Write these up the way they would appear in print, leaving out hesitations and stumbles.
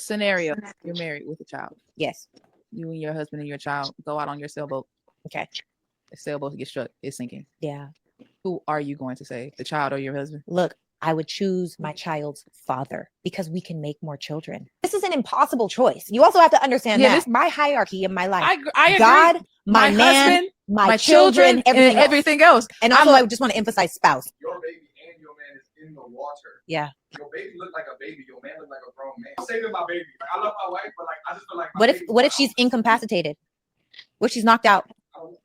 Scenario: you're married with a child. Yes. You and your husband and your child go out on your sailboat. Okay. The sailboat gets struck. It's sinking. Yeah. Who are you going to save? The child or your husband? Look, I would choose my child's father because we can make more children. This is an impossible choice. You also have to understand that my hierarchy in my life. I agree. God, my man, husband, my children, everything else. And also, I just want to emphasize spouse. Your baby and your man is in the water. Yeah. Your baby look like a baby. Your man look like a grown man. I'm saving my baby. Like, I love my wife, but like I just feel like. What if she's incapacitated? What if she's knocked out?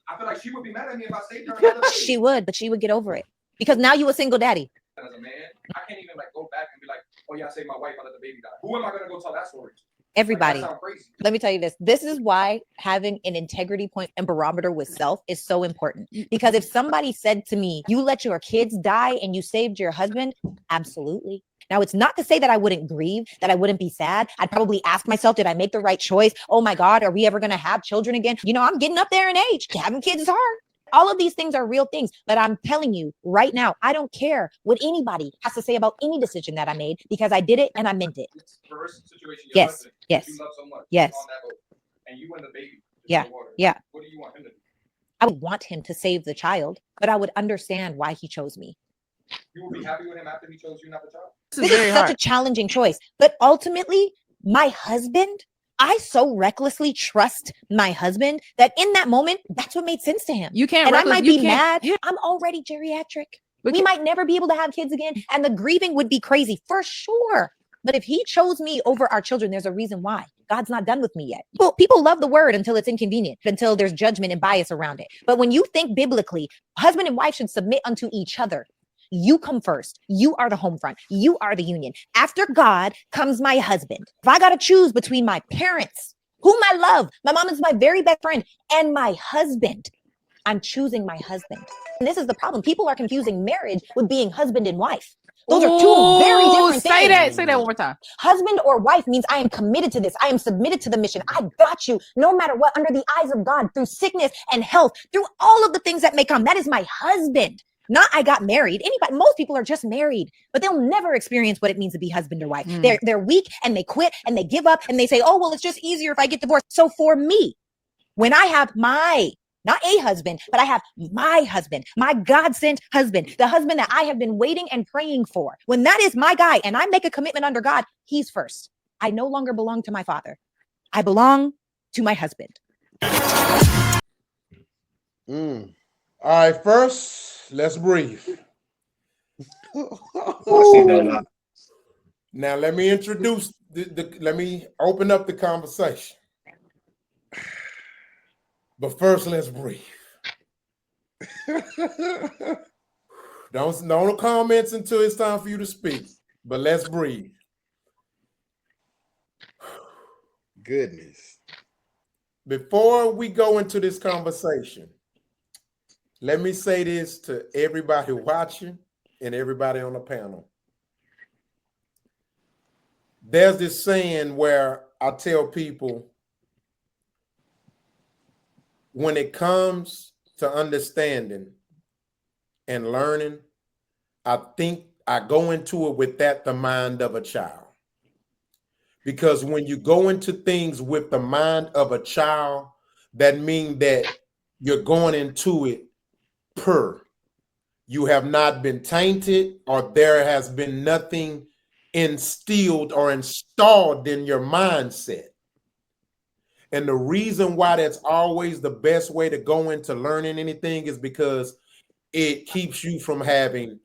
I feel like she would be mad at me if I saved her. She would, but she would get over it because now you a single daddy. As a man, I can't even like go back and be like, "Oh yeah, I saved my wife. I let the baby die." Who am I gonna go tell that story to? Everybody. Like, that sounds crazy. Let me tell you this. This is why having an integrity point and barometer with self is so important. Because if somebody said to me, "You let your kids die and you saved your husband," absolutely. Now, it's not to say that I wouldn't grieve, that I wouldn't be sad. I'd probably ask myself, did I make the right choice? Oh my God, are we ever going to have children again? You know, I'm getting up there in age. Having kids is hard. All of these things are real things. But I'm telling you right now, I don't care what anybody has to say about any decision that I made because I did it and I meant it. Situation, yes. Husband, yes. You love so much, yes. On that boat, and you and the baby. Yeah. Water. Yeah. What do you want him to do? I would want him to save the child, but I would understand why he chose me. You would be happy with him after he chose you, not the child? This is such a challenging choice. But ultimately, my husband, I so recklessly trust my husband that in that moment, that's what made sense to him. You can't. And I might be mad. Yeah. I'm already geriatric. We might never be able to have kids again. And the grieving would be crazy for sure. But if he chose me over our children, there's a reason why. God's not done with me yet. Well, people love the word until it's inconvenient, until there's judgment and bias around it. But when you think biblically, husband and wife should submit unto each other. You come first. You are the home front. You are the union. After God comes my husband. If I got to choose between my parents, whom I love, my mom is my very best friend, and my husband, I'm choosing my husband. And this is the problem. People are confusing marriage with being husband and wife. Those are two very different things. Say that one more time. Husband or wife means I am committed to this. I am submitted to the mission. I got you no matter what, under the eyes of God, through sickness and health, through all of the things that may come. That is my husband. Not I got married. Most people are just married, but they'll never experience what it means to be husband or wife. They're weak and they quit and they give up and they say, oh, well, it's just easier if I get divorced. So for me, when I have not a husband, but I have my husband, my God-sent husband, the husband that I have been waiting and praying for. When that is my guy and I make a commitment under God, he's first. I no longer belong to my father. I belong to my husband. All right, first, let's breathe. Now, let me introduce, let me open up the conversation. But first, let's breathe. Don't comments until it's time for you to speak. But let's breathe. Goodness. Before we go into this conversation, let me say this to everybody watching and everybody on the panel. There's this saying where I tell people, when it comes to understanding and learning, I think I go into it with the mind of a child. Because when you go into things with the mind of a child, that means that you're going into it pure. You have not been tainted, or there has been nothing instilled or installed in your mindset. And the reason why that's always the best way to go into learning anything is because it keeps you from having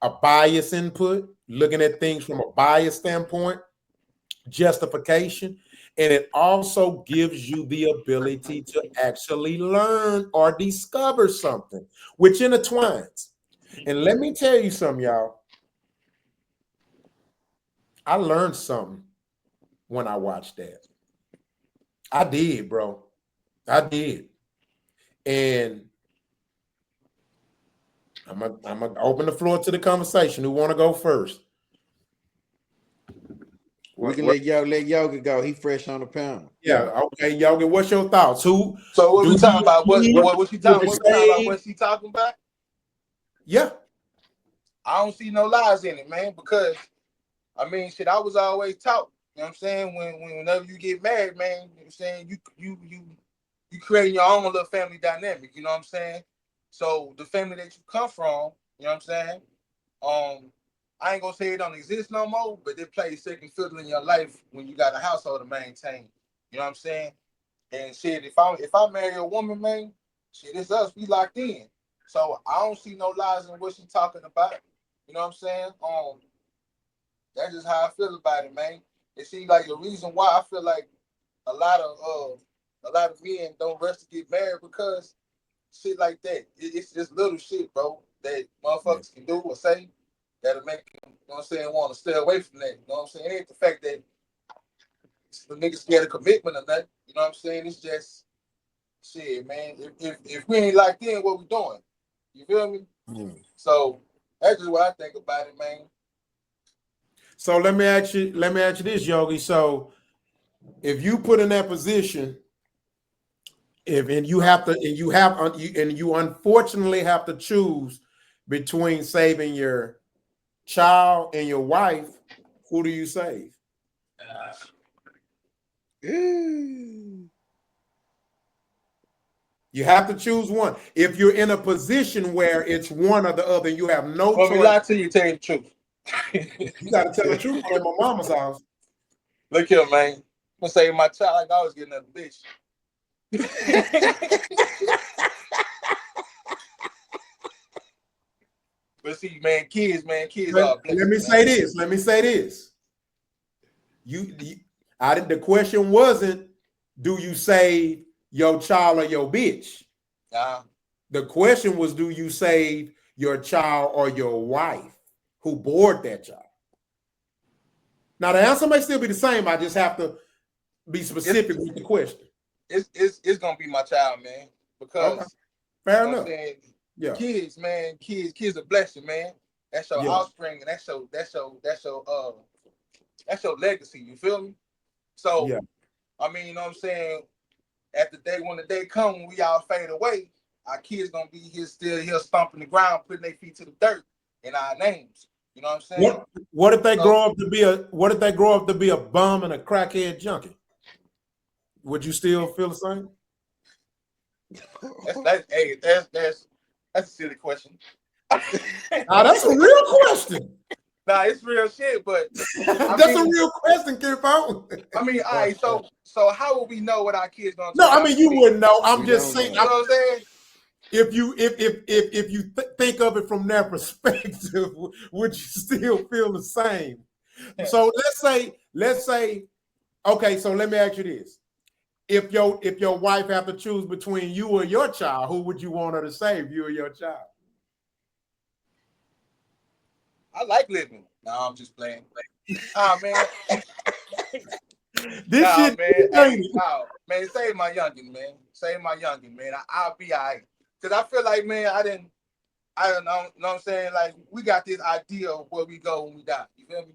a bias input, looking at things from a bias standpoint, justification, and it also gives you the ability to actually learn or discover something, which intertwines. And let me tell you something, y'all. I learned something when I watched that. I did, bro. I did. And I'm gonna open the floor to the conversation. Who want to go first? We can let Yogi go. He fresh on the panel. Yeah. Okay, Yogi. What's your thoughts? So what we talking about? What she talking about? What she talking about? Yeah. I don't see no lies in it, man. Because I mean, shit. I was always taught, know what I'm saying? Whenever you get married, man, you know what I'm saying, you creating your own little family dynamic, you know what I'm saying? So the family that you come from, you know what I'm saying? I ain't gonna say it don't exist no more, but it plays second fiddle in your life when you got a household to maintain. You know what I'm saying? And shit, if I marry a woman, man, shit, it's us. We locked in. So I don't see no lies in what she talking about. You know what I'm saying? That's just how I feel about it, man. It seems like the reason why I feel like a lot of men don't rush to get married because shit like that. It's just little shit, bro, that motherfuckers can do or say that'll make them, you know what I'm saying, want to stay away from that. You know what I'm saying? It ain't the fact that the niggas scared of commitment or nothing. You know what I'm saying? It's just shit, man. If we ain't locked in, what we doing? You feel me? So that's just what I think about it, man. So let me ask you this, Yogi. So if you put in that position, you unfortunately have to choose between saving your child and your wife, who do you save? You have to choose one. If you're in a position where it's one or the other, you have no Well, choice. we lie to you, tell you the truth. You got to tell the truth. I'm at my mama's house. Look here, man. I'm gonna save my child like I was getting another bitch. But see, man, kids are blessed. Let me say this. The question wasn't, do you save your child or your bitch? The question was, do you save your child or your wife who bore that child? Now the answer may still be the same. I just have to be specific with the question. It's gonna be my child, man. Because fair you know enough. What I'm saying? Yeah. Kids, man, kids are blessing, man. That's your offspring, and that's your legacy. You feel me? So, I mean, you know what I'm saying? At the day when the day come when we all fade away, our kids gonna be here still here stomping the ground, putting their feet to the dirt in our names. You know what I'm saying? What if they grow up to be a bum and a crackhead junkie? Would you still feel the same? That's a silly question. That's a real question. Nah, it's real shit, but that's a real question, Kirpo. I mean, all right, so how will we know what our kids gonna No, I mean you wouldn't know. I'm just saying. You know what I'm saying? If you think of it from that perspective, would you still feel the same? So let's say, okay. So let me ask you this: if your wife have to choose between you or your child, who would you want her to save, you or your child? I like living. No, I'm just playing. Man. This shit, man. Man, save my youngin, man. Save my youngin, man. I'll be all right. Because I feel like, man, I don't know what I'm saying? Like, we got this idea of where we go when we die. You feel me?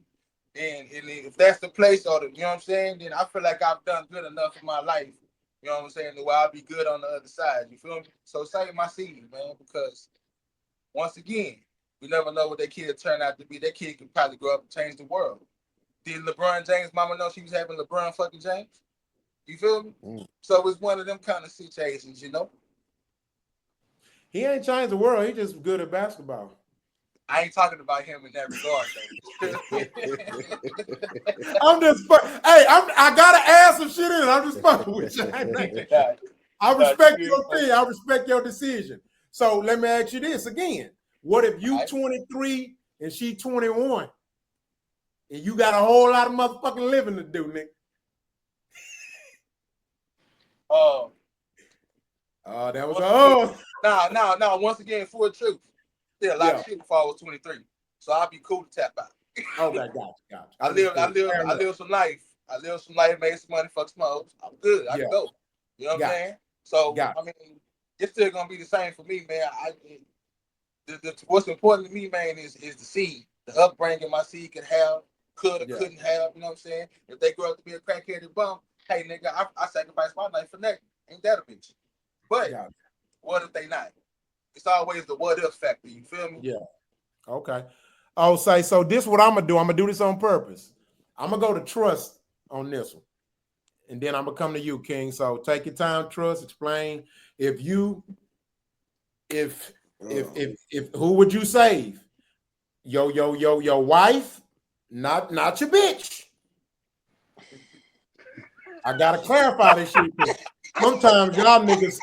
And if that's the place or you know what I'm saying, then I feel like I've done good enough in my life. You know what I'm saying? Where I'll be good on the other side. You feel me? So save my seed, man, because once again, we never know what that kid turn out to be. That kid could probably grow up and change the world. Did LeBron James' mama know she was having LeBron fucking James? You feel me? So it's one of them kind of situations, you know? He ain't changed the world. He just good at basketball. I ain't talking about him in that regard, though. I'm just, hey, I gotta add some shit in. I'm just fucking with you. I respect your opinion. I respect your decision. So let me ask you this again. What if you 23 and she 21? And you got a whole lot of motherfucking living to do, Nick. That was No. Once again, full truth. Still a lot of shit before I was 23. So I'll be cool to tap out. Okay, gotcha. I live some life. Made some money, fuck some hoes. I'm good. I can go. You know what I'm saying? So I mean, it's still gonna be the same for me, man. What's important to me, man, is the seed, the upbringing my seed could have, couldn't have. You know what I'm saying? If they grow up to be a crackheaded bum, hey nigga, I sacrifice my life for that. Ain't that a bitch? But what if they not? It's always the what if factor. You feel me? Yeah. Okay. So this is what I'm gonna do. I'm gonna do this on purpose. I'm gonna go to trust on this one. And then I'm gonna come to you, King. So take your time, trust, explain. If who would you save? Your wife, not your bitch. I gotta clarify this shit. Sometimes y'all niggas,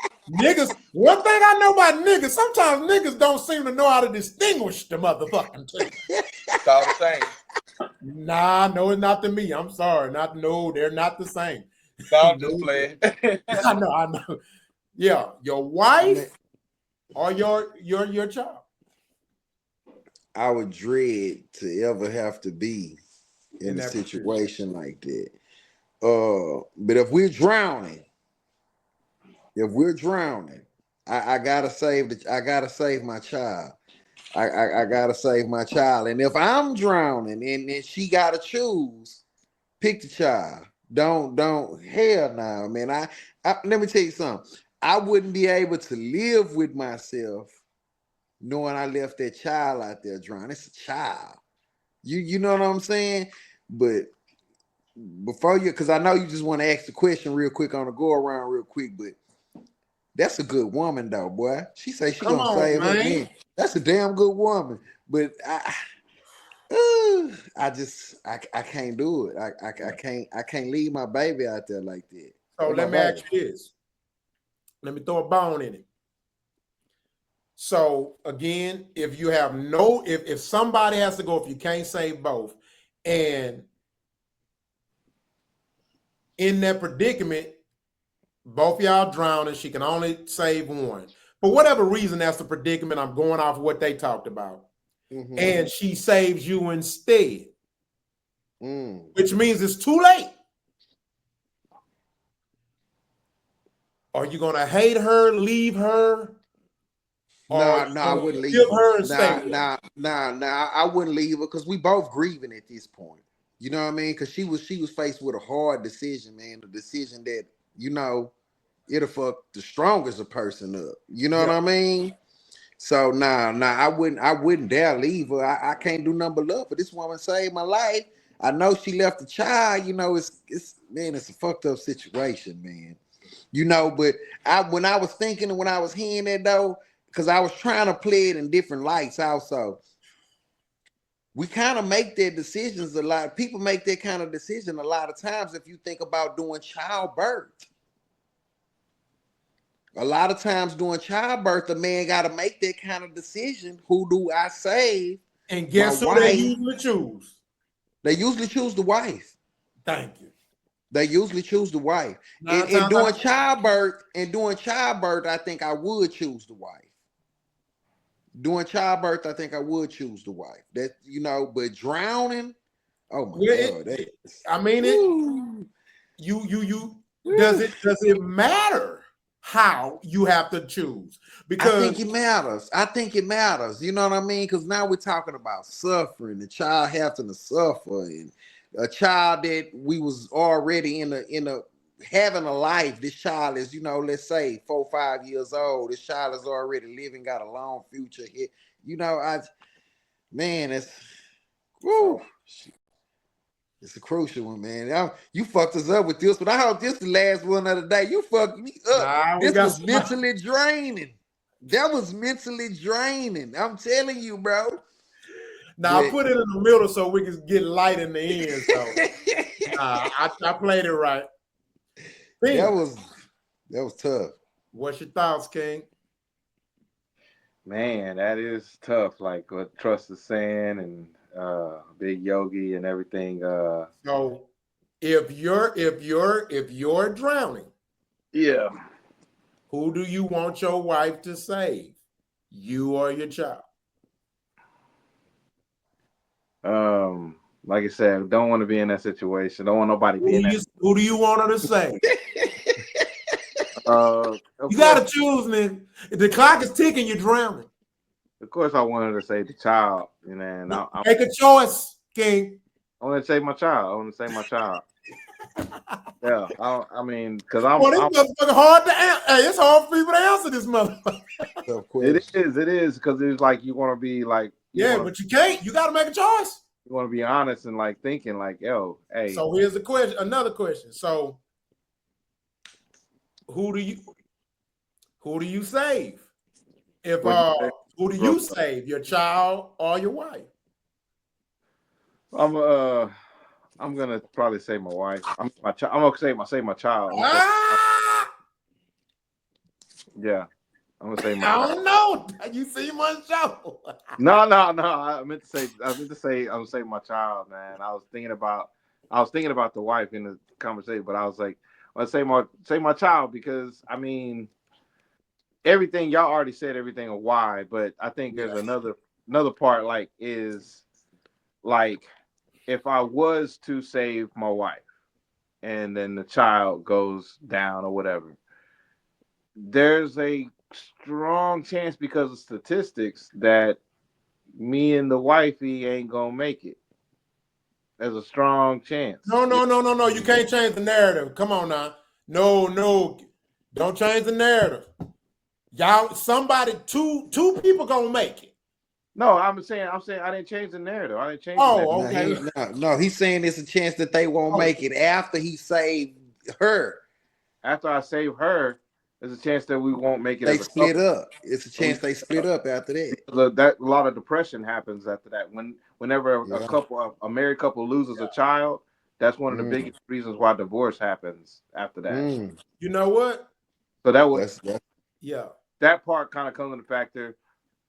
one thing I know about niggas, sometimes niggas don't seem to know how to distinguish the motherfucking two. It's all the same. Nah, no, it's not to me. I'm sorry. They're not the same. No, I'm just playing. I know. Yeah, your wife or your child. I would dread to ever have to be in a that situation like that. But if we're drowning, I gotta save my child. I gotta save my child. And if I'm drowning and she gotta choose, pick the child. Don't hell no, man. I let me tell you something. I wouldn't be able to live with myself knowing I left that child out there drowning. It's a child. You know what I'm saying? But before you, because I know you just want to ask the question real quick on the go around real quick, but that's a good woman though, boy. She say she gonna save her man. That's a damn good woman. But I can't do it. I can't leave my baby out there like that. So let me ask you this. Let me throw a bone in it. So again, if you have if somebody has to go, if you can't save both, and in that predicament, both y'all drowning, she can only save one. For whatever reason, that's the predicament. I'm going off of what they talked about. Mm-hmm. And she saves you instead. Which means it's too late. Are you gonna hate her, leave her? No, I wouldn't leave her. I wouldn't leave her because we both grieving at this point. You know what I mean? Because she was faced with a hard decision, man. A decision that, you know, it'll fuck the strongest a person up. You know what I mean? So I wouldn't dare leave her. I can't do nothing but love her. This woman saved my life. I know she left a child. You know, it's a fucked up situation, man. You know, but when I was thinking and when I was hearing that though, because I was trying to play it in different lights also. We kind of make their decisions a lot. People make that kind of decision a lot of times if you think about doing childbirth. A lot of times doing childbirth, a man got to make that kind of decision. Who do I save? And guess who they usually choose? They usually choose the wife. Thank you. They usually choose the wife. And doing childbirth, I think I would choose the wife. Doing childbirth, I think I would choose the wife. That, you know, but drowning, oh my God. Does it matter how you have to choose? Because I think it matters. You know what I mean? Because now we're talking about suffering, the child having to suffer, and a child that we was already in a having a life. This child is, you know, let's say 4 or 5 years old. This child is already living, got a long future here. You know, it's a crucial one, man. You fucked us up with this, but I hope this is the last one of the day. You fucked me up. This was mentally draining. That was mentally draining. I'm telling you, bro. Now I put it in the middle so we can get light in the end. So I played it right. That was tough. What's your thoughts, King? Man, that is tough. Like what Trust is saying, and Big Yogi and everything. So if you're drowning, yeah, who do you want your wife to save? You or your child? Like I said, don't want to be in that situation. Don't want nobody being that. Who do you want her to save? You gotta choose, nigga. If the clock is ticking, you're drowning. Of course, I wanted to save the child, you know. And make a choice, King. I want to save my child. Yeah, I mean, because this motherfucker hard to answer. Hey, it's hard for people to answer this motherfucker. It is, because it's like you want to be like. But you can't. You got to make a choice. You want to be honest and like thinking like, yo, hey, So here's the question. Another question. So who do you save? If what you say, who do bro? you save? Your child or your wife? I'm uh I'm gonna probably say my wife. I'm gonna say my child. I'm gonna say Ah, yeah. I'm gonna say my I child. don't know. You see my show. No. I'm gonna say my child, man. I was thinking about the wife in the conversation, but I was like, I'll say my child because I mean everything y'all already said everything of why, but I think Yeah. there's another part like is like if I was to save my wife and then the child goes down or whatever, there's a strong chance because of statistics that me and the wifey ain't gonna make it. There's a strong chance. No. You can't change the narrative. Come on now. No. Don't change the narrative. Y'all, somebody, two people gonna make it. No, I'm saying I didn't change the narrative. I didn't change the narrative. Oh, okay. No, he's saying it's a chance that they won't Oh. make it after he saved her. After I save her, there's a chance that we won't make it They as a split couple. up. It's a And we chance they split up after that. that a lot of depression happens after that. Whenever Yeah. a married couple loses a child, that's one of the Mm, biggest reasons why divorce happens after that. mm. You know what? So That's Yeah. that part kind of comes into factor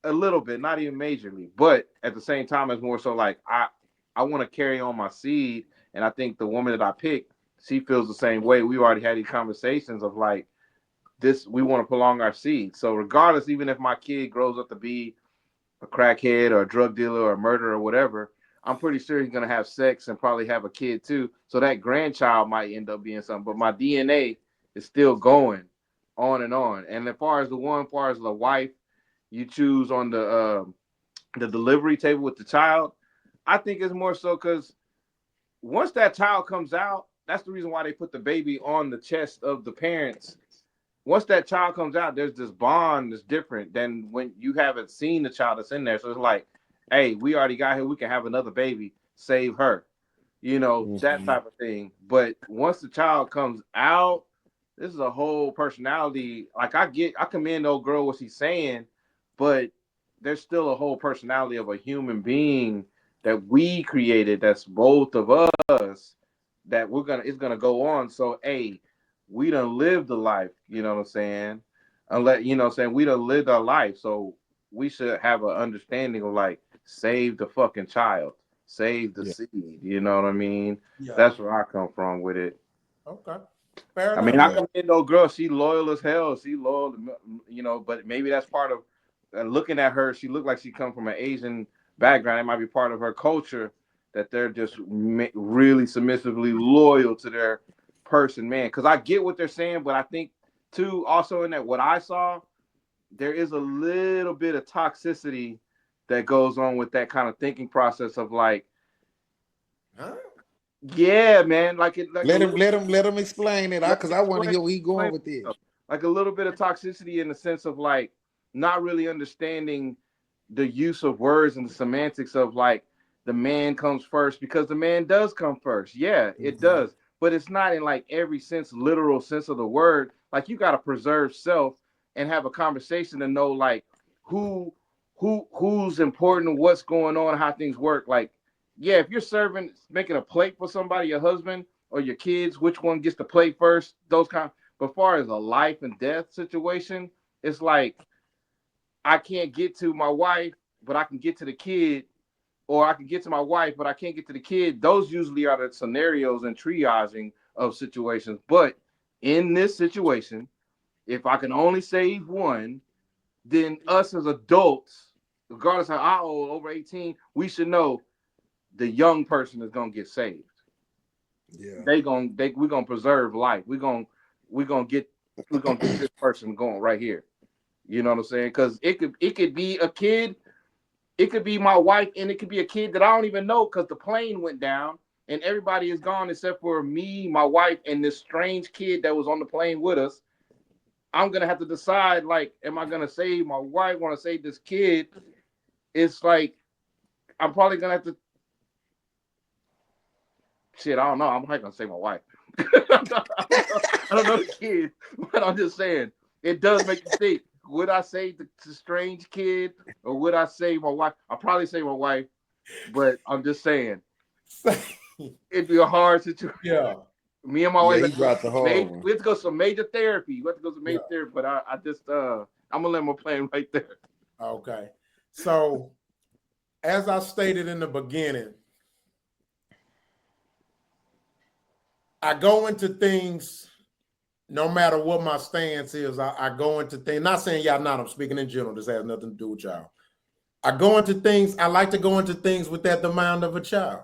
a little bit, not even majorly, but at the same time, it's more so like I want to carry on my seed, and I think the woman that I picked, she feels the same way. We already had these conversations of like this, we want to prolong our seed. So regardless, even if my kid grows up to be a crackhead or a drug dealer or a murderer or whatever, I'm pretty sure he's gonna have sex and probably have a kid too. So that grandchild might end up being something, but my DNA is still going on and on. And as far as the wife you choose on the delivery table with the child, I think it's more so because once that child comes out, that's the reason why they put the baby on the chest of the parents. Once that child comes out, there's this bond that's different than when you haven't seen the child that's in there. So it's like, hey, we already got here. We can have another baby. Save her. That Mhm. type of thing. But once the child comes out, this is a whole personality. Like I commend old girl what she's saying, but there's still a whole personality of a human being that we created. That's both of us. That it's gonna go on. So hey, we done lived the life. You know what I'm saying? Unless you know what I'm saying we done lived our life. So we should have an understanding of like save the fucking child, save the Yeah. seed. You know what I mean? Yeah. That's where I come from with it. Okay. Fair I mean, enough. I Yeah. commend no girl. She loyal as hell. She loyal, but maybe that's part of looking at her. She looked like she come from an Asian background. It might be part of her culture that they're just really submissively loyal to their person, man. Because I get what they're saying, but I think too also in that what I saw, there is a little bit of toxicity that goes on with that kind of thinking process of like, Huh? yeah, man, like it, like a little. Let him explain it. Let Because me I want to explain. hear where he explain going with this. myself. Like a little bit of toxicity in the sense of like not really understanding the use of words and the semantics of like the man comes first because the man does come first. Yeah, it Mhm. does. But it's not in like every sense, literal sense of the word. Like you gotta preserve self and have a conversation to know like who who's important, what's going on, how things work. Like, yeah, if you're serving making a plate for somebody, your husband or your kids, which one gets the plate first, those kind. But far as a life and death situation, it's like I can't get to my wife, but I can get to the kid, or I can get to my wife, but I can't get to the kid. Those usually are the scenarios and triaging of situations. But in this situation, if I can only save one, then us as adults, regardless of how old, over 18, we should know the young person is gonna get saved. Yeah. We're gonna preserve life. We're gonna get this person going right here. You know what I'm saying? Because it could be a kid, it could be my wife, and it could be a kid that I don't even know because the plane went down and everybody is gone except for me, my wife, and this strange kid that was on the plane with us. I'm gonna have to decide like, am I gonna save my wife? Want to save this kid? It's like I'm probably gonna have to Shit, I don't know. I'm not gonna say my wife. I don't know the kid, but I'm just saying it does make you think. Would I say the strange kid, or would I say my wife? I'll probably say my wife, but I'm just saying it'd be a hard situation. Yeah. Me and my wife, he dropped the hard one. we have to go some major therapy. We have to go some major therapy, but I just I'm gonna let my plane right there. Okay. So, as I stated in the beginning, I go into things, no matter what my stance is, I go into things, not saying y'all not, I'm speaking in general, this has nothing to do with y'all. I go into things, I like to go into things with that the mind of a child.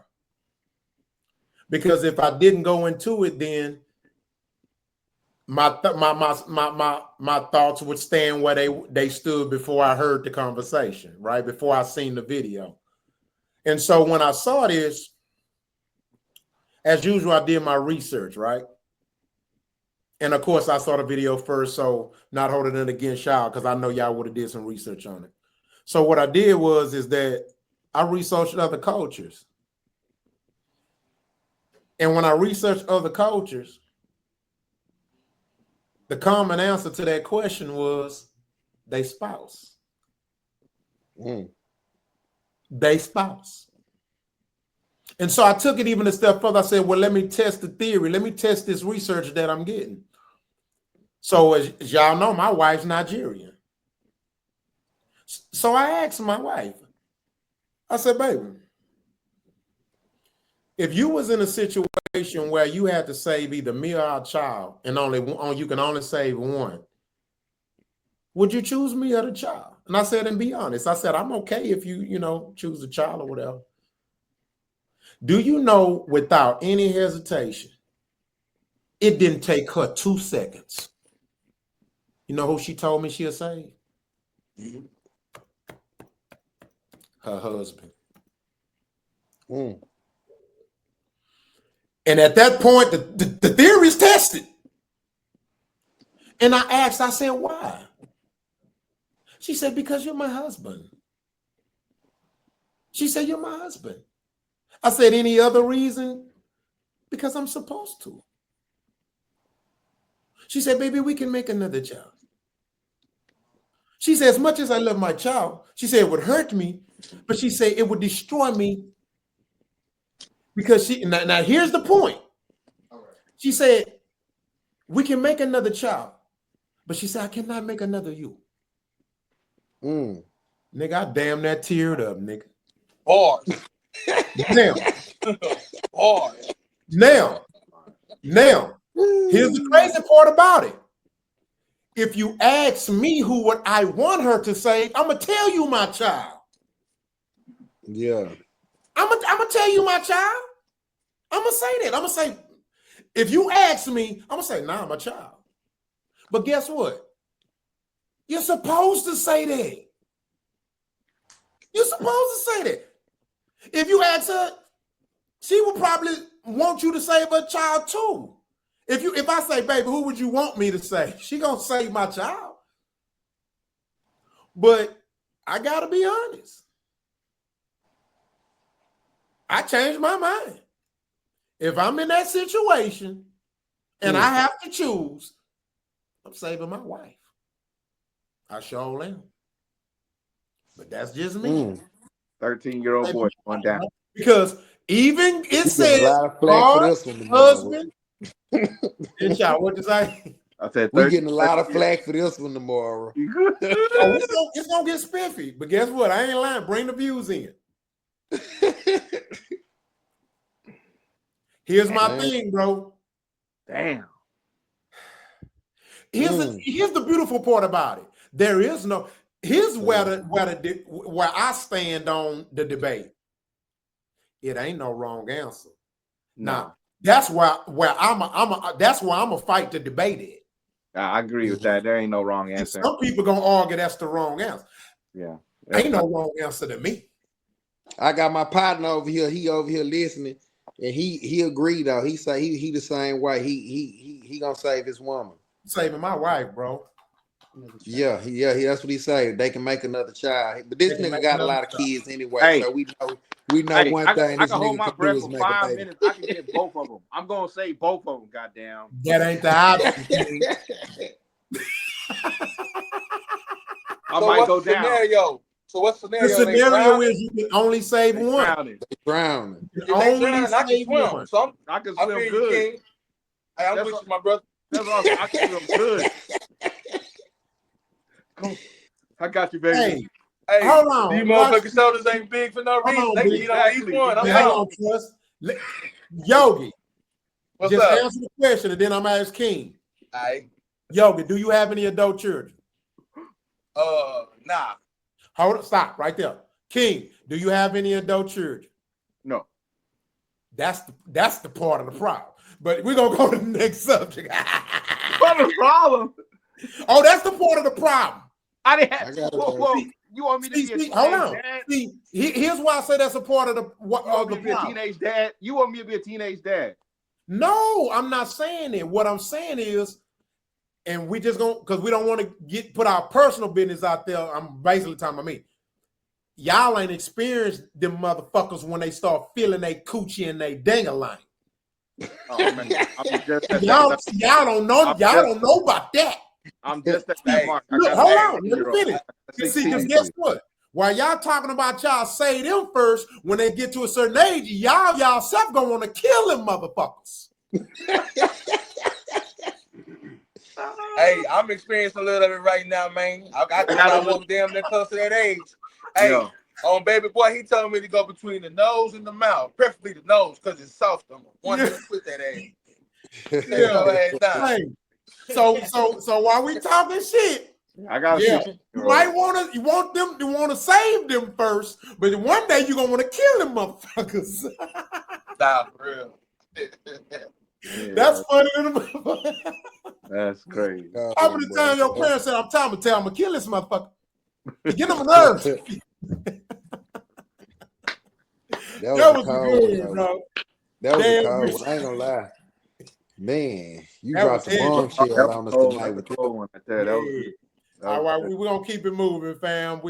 Because if I didn't go into it, then my thoughts would stand where they stood before I heard the conversation, right? Before I seen the video. And so when I saw this, as usual, I did my research, right? And of course, I saw the video first, so not holding it against y'all, because I know y'all would have did some research on it. So what I did is that I researched other cultures. And when I researched other cultures, the common answer to that question was they spouse. They spouse. And so I took it even a step further. I said, well, let me test the theory. Let me test this research that I'm getting. So as y'all know, my wife's Nigerian. So I asked my wife, I said, baby, if you was in a situation where you had to save either me or our child, and you can only save one, would you choose me or the child? And I said, and be honest, I said, I'm okay if you choose the child or whatever. Do you know, without any hesitation, it didn't take her 2 seconds. You know who she told me she'll save? Her husband. And at that point, the theory is tested. And I asked, I said, why? She said, because you're my husband. She said, you're my husband. I said, any other reason? Because I'm supposed to. She said, baby, we can make another child. She said, as much as I love my child, she said it would hurt me, but she said it would destroy me because now here's the point. She said, we can make another child, but she said, I cannot make another you. Nigga, I damn that teared up, nigga. Bars. Now, Bars. now, here's the crazy part about it. If you ask me who would I want her to save, I'm gonna tell you my child. Yeah. I'm gonna tell you my child. I'm gonna say that. I'm gonna say, if you ask me, I'm gonna say, nah, my child. But guess what? You're supposed to say that. You're supposed to say that. If you ask her, she will probably want you to save her child too. If I say, baby, who would you want me to say? She gonna save my child. But I gotta be honest. I changed my mind. If I'm in that situation and I have to choose, I'm saving my wife. I sure am. But that's just me. 13-year-old boy going down. Because even it says, husband. What you say? I said, we're getting a lot of flack for this one tomorrow. It's gonna get spiffy, but guess what? I ain't lying. Bring the views in. Here's my thing, bro. Damn. Here's the beautiful part about it. There is no. Here's where I stand on the debate. It ain't no wrong answer. Now that's where I'm a fight to debate it. I agree with that. There ain't no wrong answer. Some people gonna argue that's the wrong answer. Yeah, ain't no wrong answer to me. I got my partner over here. He over here listening, and he agreed though. He say he the same way. He gonna save his woman. Saving my wife, bro. Yeah. That's what he say. They can make another child, but this nigga got a lot of kids anyway. Hey. So We know Hey, one I thing can this hold nigga my can do breath is for make a 5 baby. minutes. I can get both of them. I'm gonna say both of them. Goddamn. That ain't the option. King. I So might what's go the down. scenario? So what's the The scenario? They scenario drowning? is you can only save They one. drowning. Drowning. If they Only drowning, I can save swim. one. So I can I swim feel you, good. King. Hey, I'm That's with all- you, my brother. That's all. I can swim good. Come, I got you, baby. Hey, Hey, hold on. these Watch- motherfucking shoulders ain't big for no Hold reason. on, They can B. eat on each Exactly. one. I'm Hang out. on, Trust. Yogi, What's just up? answer the question and then I'm asking King. All right. Yogi, do you have any adult children? Nah. Hold up, stop right there. King, do you have any adult children? No. That's the part of the problem. But we're gonna go to the next subject. What the problem? Oh, that's the part of the problem. I didn't have. I got it, Whoa. You want me to be a teenage Hold on. dad? See, here's why I say that's a part of the You want me to be a problem. teenage dad? You want me to be a teenage dad? No, I'm not saying it. What I'm saying is, and we just gonna because we don't want to put our personal business out there. I'm basically talking about me. Y'all ain't experienced them motherfuckers when they start feeling they coochie and they dang-a-line. Oh man, I'm just at Y'all that. don't know. I'm Y'all just- don't know about that. I'm just at that Hey, mark. I Look, got hold a on. Let me 16-year-old. finish. See, because 16. guess what? While y'all talking about y'all say them first, when they get to a certain age, y'all self gonna want to kill them motherfuckers. Hey, I'm experiencing a little of it right now, man. I walk damn near close to that age. Hey, Yeah. on baby boy, he told me to go between the nose and the mouth, preferably the nose, because it's soft. I'm one to quit that ass. Take your ass down. Hey, so while we talking shit, I got a yeah, 16-year-old. you might want to save them first, but one day you're gonna want to kill them motherfuckers. Nah, for real. Yeah, That's funny than a motherfucker. that's crazy. How many times your parents said, I'm going to kill this motherfucker? To get them nerves. That was a cold one, though. bro. That was Damn a cold good one. I ain't gonna lie. Man, you That dropped was the heavy. bombshell That was on us cold. tonight That's with a cold one right there. That was Yeah. good. That All was right, good. we're going to keep it moving, fam.